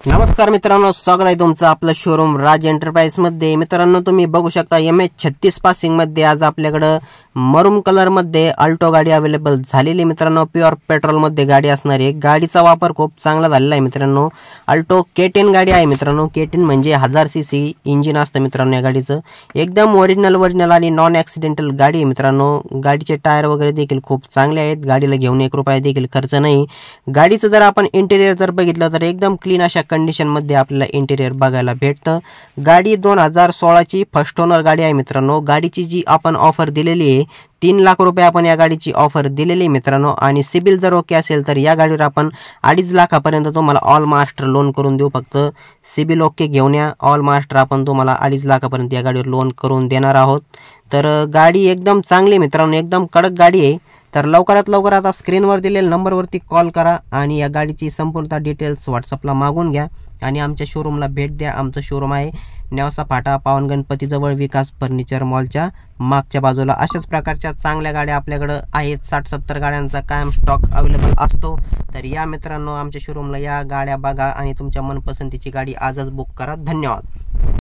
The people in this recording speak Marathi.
नमस्कार मित्रांनो, स्वागत आहे तुमचं आपलं शोरूम राज एंटरप्राइज मध्ये। मित्रांनो, तुम्ही बघू शकता MH36 पासिंग मध्ये आज आपल्याकडे मरून कलर मध्ये अल्टो गाडी अवेलेबल झालेली। मित्रांनो, प्युअर पेट्रोल मध्ये गाडी असणार आहे। गाडीचा वापर खूप चांगला झालेला आहे मित्रांनो। अल्टो K10 गाडी आहे मित्रांनो। K10 म्हणजे 1000 सीसी इंजिन असतं मित्रांनो। या गाडीचं एकदम ओरिजिनल आणि नॉन ॲक्सिडेंटल गाडी आहे मित्रांनो। गाडीचे टायर वगैरे देखील खूप चांगले आहेत। गाडीला घेऊन 1 रुपया देखील खर्च नाही। गाडीचं जर आपण इंटेरियर जर बघितलं तर एकदम क्लीन अशा कंडिशन मध्ये आपल्याला इंटेरियर बघायला भेटतं। गाडी 2016 ची फर्स्ट ओनर गाडी आहे मित्रांनो। गाडीची जी आपण ऑफर दिलेली आहे 3 लाख रुपये आपण या गाडीची ऑफर दिलेली मित्रांनो। आणि सिबिल जर ओके असेल तर या गाडीवर आपण 2.5 लाखापर्यंत तुम्हाला ऑल महाराष्ट्र लोन करून देऊ। फक्त सिबिल ओके घेऊन या, ऑल महाराष्ट्र आपण तुम्हाला 2.5 लाखापर्यंत या गाडीवर लोन करून देणार आहोत। तर गाडी एकदम चांगली मित्रांनो, एकदम कडक गाडी आहे। तर लवकरात लवकर आता स्क्रीनवर दिलेल्या नंबरवरती कॉल करा आणि या गाडीची संपूर्ण डिटेल्स व्हॉट्सअपला मागून घ्या आणि आमच्या शोरूमला भेट द्या। आमचं शोरूम आहे नेवासा फाटा पावन गणपती जवळ विकास फर्निचर मॉलच्या मागच्या बाजूला। अशाच प्रकारच्या चांगल्या गाड्या आपल्याकडे आहेत। 60-70 गाड्यांचा कायम स्टॉक अवेलेबल असतो। तर या मित्रांनो, आमच्या शोरूमला या, गाड्या बघा आणि तुमच्या मनपसंतीची गाडी आजच बुक करा। धन्यवाद।